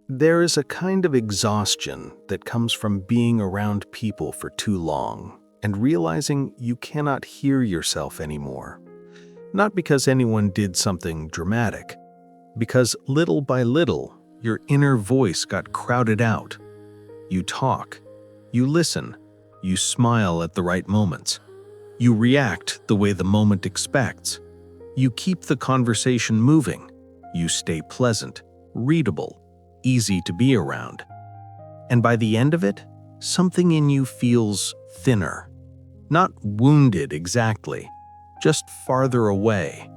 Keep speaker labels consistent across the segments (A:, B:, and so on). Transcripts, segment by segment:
A: There is a kind of exhaustion that comes from being around people for too long and realizing you cannot hear yourself anymore. Not because anyone did something dramatic, because little by little, your inner voice got crowded out. You talk, you listen, you smile at the right moments. You react the way the moment expects. You keep the conversation moving. You stay pleasant, readable, easy to be around. And by the end of it, something in you feels thinner. Not wounded exactly, just farther away.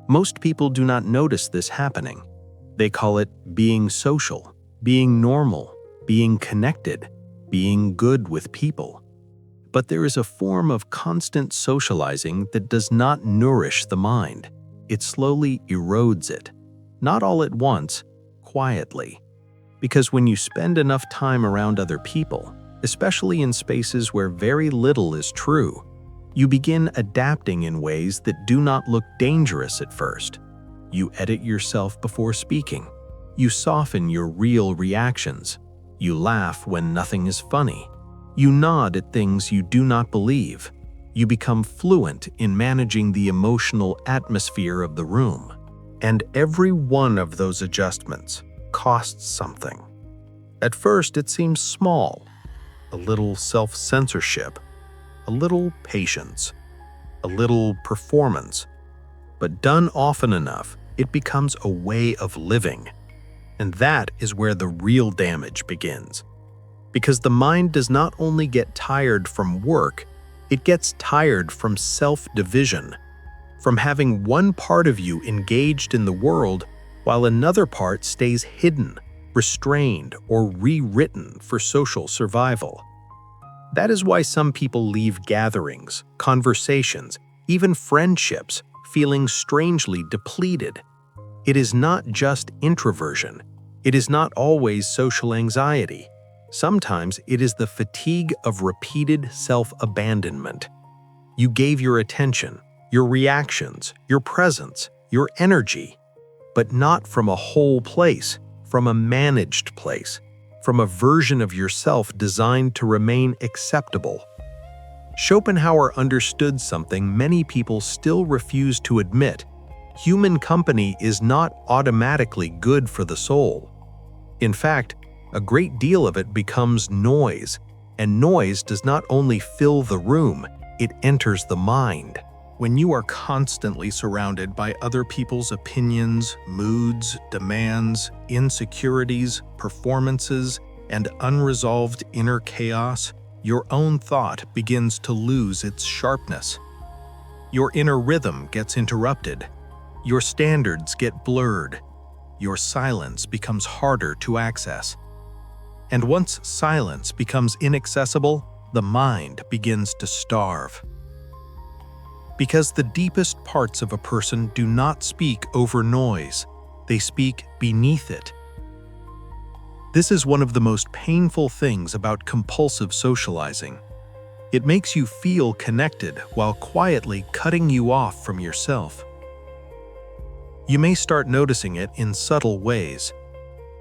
A: Most people do not notice this happening. They call it being social, being normal, being connected, being good with people. But there is a form of constant socializing that does not nourish the mind. It slowly erodes it. Not all at once, quietly. Because when you spend enough time around other people, especially in spaces where very little is true, you begin adapting in ways that do not look dangerous at first. You edit yourself before speaking. You soften your real reactions. You laugh when nothing is funny. You nod at things you do not believe. You become fluent in managing the emotional atmosphere of the room. And every one of those adjustments costs something. At first, it seems small. A little self-censorship, a little patience, a little performance. But done often enough, it becomes a way of living. And that is where the real damage begins. Because the mind does not only get tired from work, it gets tired from self-division, from having one part of you engaged in the world while another part stays hidden, restrained, or rewritten for social survival. That is why some people leave gatherings, conversations, even friendships, feeling strangely depleted. It is not just introversion. It is not always social anxiety. Sometimes it is the fatigue of repeated self-abandonment. You gave your attention, your reactions, your presence, your energy, but not from a whole place, from a managed place, from a version of yourself designed to remain acceptable. Schopenhauer understood something many people still refuse to admit. Human company is not automatically good for the soul. In fact, a great deal of it becomes noise, and noise does not only fill the room, it enters the mind. When you are constantly surrounded by other people's opinions, moods, demands, insecurities, performances, and unresolved inner chaos, your own thought begins to lose its sharpness. Your inner rhythm gets interrupted. Your standards get blurred. Your silence becomes harder to access. And once silence becomes inaccessible, the mind begins to starve. Because the deepest parts of a person do not speak over noise, they speak beneath it. This is one of the most painful things about compulsive socializing. It makes you feel connected while quietly cutting you off from yourself. You may start noticing it in subtle ways.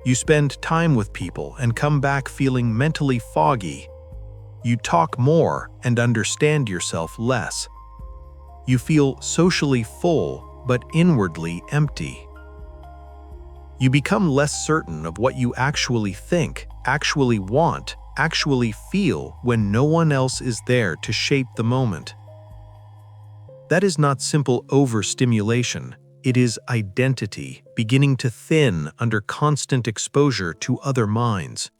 A: You spend time with people and come back feeling mentally foggy. You talk more and understand yourself less. You feel socially full but inwardly empty. You become less certain of what you actually think, actually want, actually feel when no one else is there to shape the moment. That is not simple overstimulation. It is identity beginning to thin under constant exposure to other minds.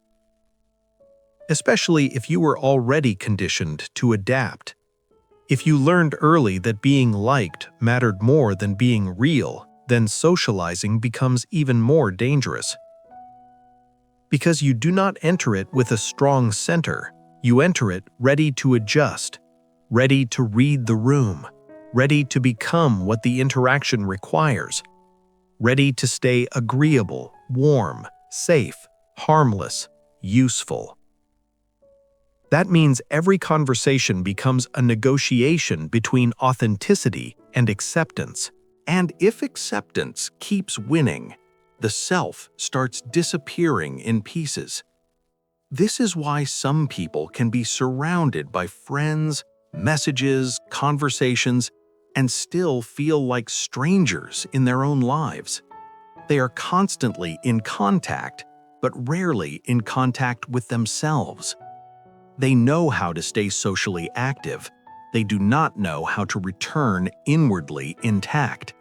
A: Especially if you were already conditioned to adapt. If you learned early that being liked mattered more than being real, then socializing becomes even more dangerous. Because you do not enter it with a strong center, you enter it ready to adjust, ready to read the room, ready to become what the interaction requires, ready to stay agreeable, warm, safe, harmless, useful. That means every conversation becomes a negotiation between authenticity and acceptance. And if acceptance keeps winning,
B: The self starts disappearing in pieces. This is why some people can be surrounded by friends, messages, conversations, and still feel like strangers in their own lives. They are constantly in contact, but rarely in contact with themselves. They know how to stay socially active. They do not know how to return inwardly intact.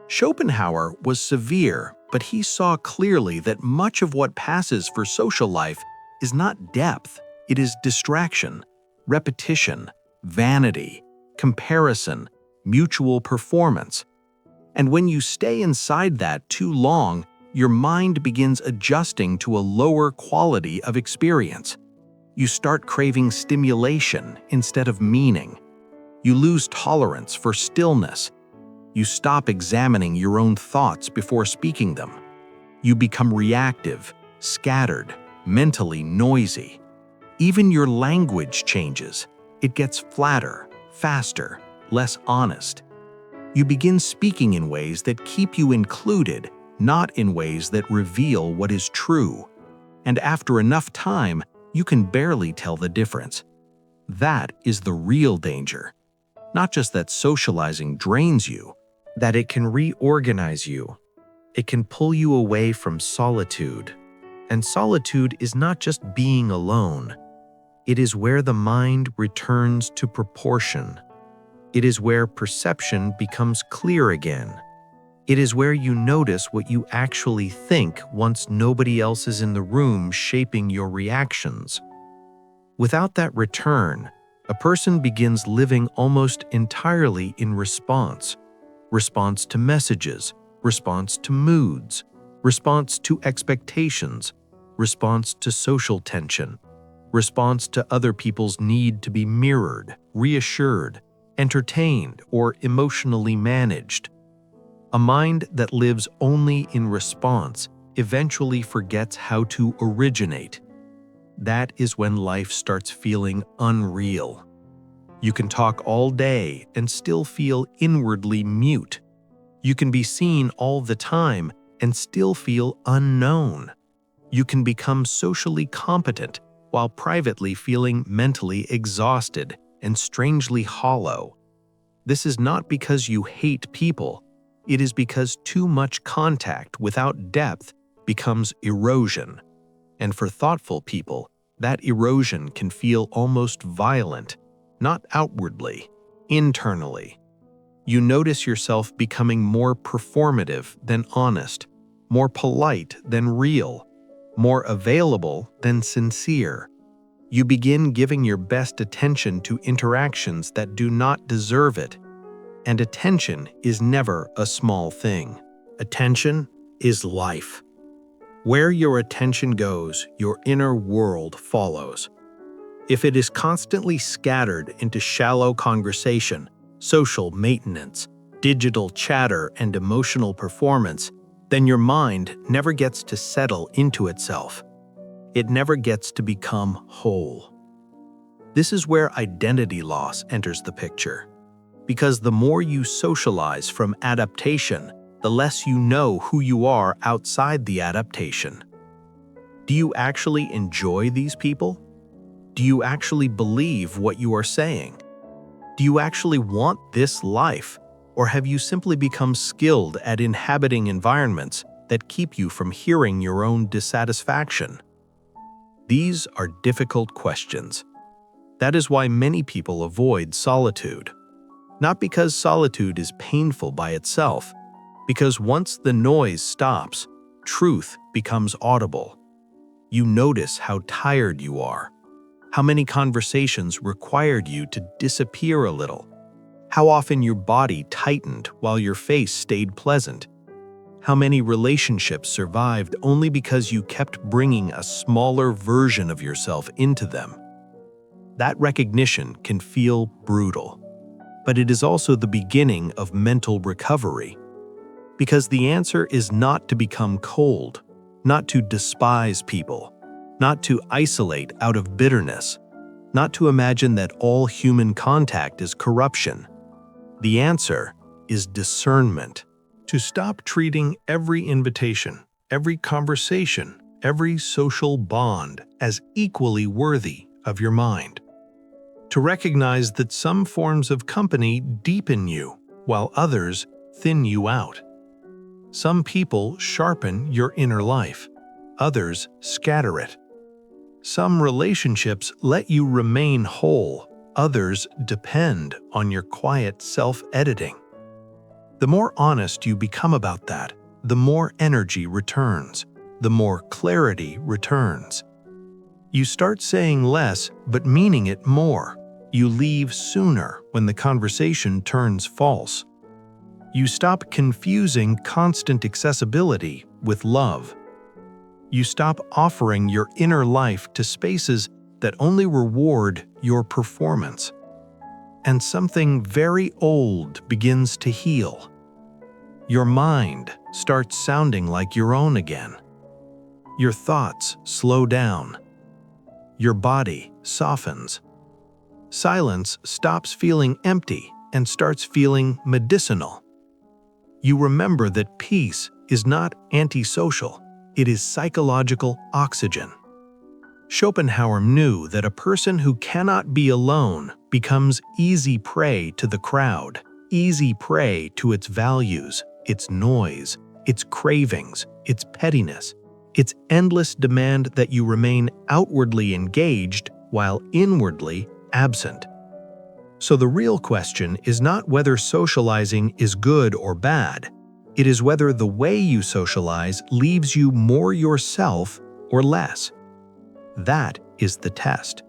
B: Schopenhauer was severe, but he saw clearly that much of what passes for social life is not depth, it is distraction, repetition, vanity, comparison, mutual performance. And when you stay inside that too long, your mind begins adjusting to a lower quality of experience. You start craving stimulation instead of meaning. You lose tolerance for stillness. You stop examining your own thoughts before speaking them. You become reactive, scattered, mentally noisy. Even your language changes. It gets flatter, faster, less honest. You begin speaking in ways that keep you included, not in ways that reveal what is true. And after enough time, you can barely tell the difference. That is the real danger. Not just that socializing drains you, that it can reorganize you. It can pull you away from solitude. And solitude is not just being alone. It is where the mind returns to proportion. It is where perception becomes clear again. It is where you notice what you actually think once nobody else is in the room shaping your reactions. Without that return, a person begins living almost entirely in response to messages, response to moods, response to expectations, response to social tension, response to other people's need to be mirrored, reassured, entertained, or emotionally managed. A mind that lives only in response eventually forgets how to originate. That is when life starts feeling unreal. You can talk all day and still feel inwardly mute. You can be seen all the time and still feel unknown. You can become socially competent while privately feeling mentally exhausted and strangely hollow. This is not because you hate people. It is because too much contact without depth becomes erosion. And for thoughtful people, that erosion can feel almost violent, not outwardly, internally. You notice yourself becoming more performative than honest, more polite than real, more available than sincere. You begin giving your best attention to interactions that do not deserve it. And attention is never a small thing. Attention is life. Where your attention goes, your inner world follows. If it is constantly scattered into shallow conversation, social maintenance, digital chatter, and emotional performance, then your mind never gets to settle into itself. It never gets to become whole. This is where identity loss enters the picture. Because the more you socialize from adaptation, the less you know who you are outside the adaptation. Do you actually enjoy these people? Do you actually believe what you are saying? Do you actually want this life? Or have you simply become skilled at inhabiting environments that keep you from hearing your own dissatisfaction? These are difficult questions. That is why many people avoid solitude. Not because solitude is painful by itself, because once the noise stops, truth becomes audible. You notice how tired you are, how many conversations required you to disappear a little, how often your body tightened while your face stayed pleasant, how many relationships survived only because you kept bringing a smaller version of yourself into them. That recognition can feel brutal, but it is also the beginning of mental recovery. Because the answer is not to become cold, not to despise people, not to isolate out of bitterness, not to imagine that all human contact is corruption. The answer is discernment. To stop treating every invitation, every conversation, every social bond as equally worthy of your mind. To recognize that some forms of company deepen you, while others thin you out. Some people sharpen your inner life, others scatter it. Some relationships let you remain whole, others depend on your quiet self-editing. The more honest you become about that, the more energy returns, the more clarity returns. You start saying less but meaning it more. You leave sooner when the conversation turns false. You stop confusing constant accessibility with love. You stop offering your inner life to spaces that only reward your performance. And something very old begins to heal. Your mind starts sounding like your own again. Your thoughts slow down. Your body softens. Silence stops feeling empty and starts feeling medicinal. You remember that peace is not antisocial, it is psychological oxygen. Schopenhauer knew that a person who cannot be alone becomes easy prey to the crowd, easy prey to its values, its noise, its cravings, its pettiness, its endless demand that you remain outwardly engaged while inwardly absent. So the real question is not whether socializing is good or bad. It is whether the way you socialize leaves you more yourself or less. That is the test.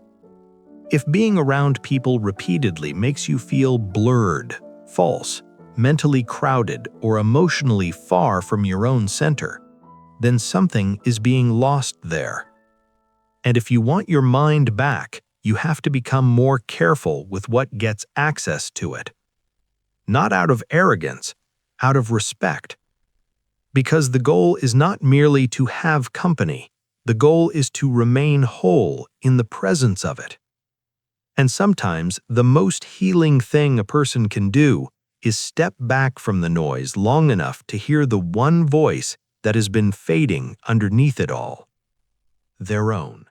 B: If being around people repeatedly makes you feel blurred, false, mentally crowded, or emotionally far from your own center, then something is being lost there. And if you want your mind back, you have to become more careful with what gets access to it. Not out of arrogance, out of respect. Because the goal is not merely to have company, the goal is to remain whole in the presence of it. And sometimes the most healing thing a person can do is step back from the noise long enough to hear the one voice that has been fading underneath it all. Their own.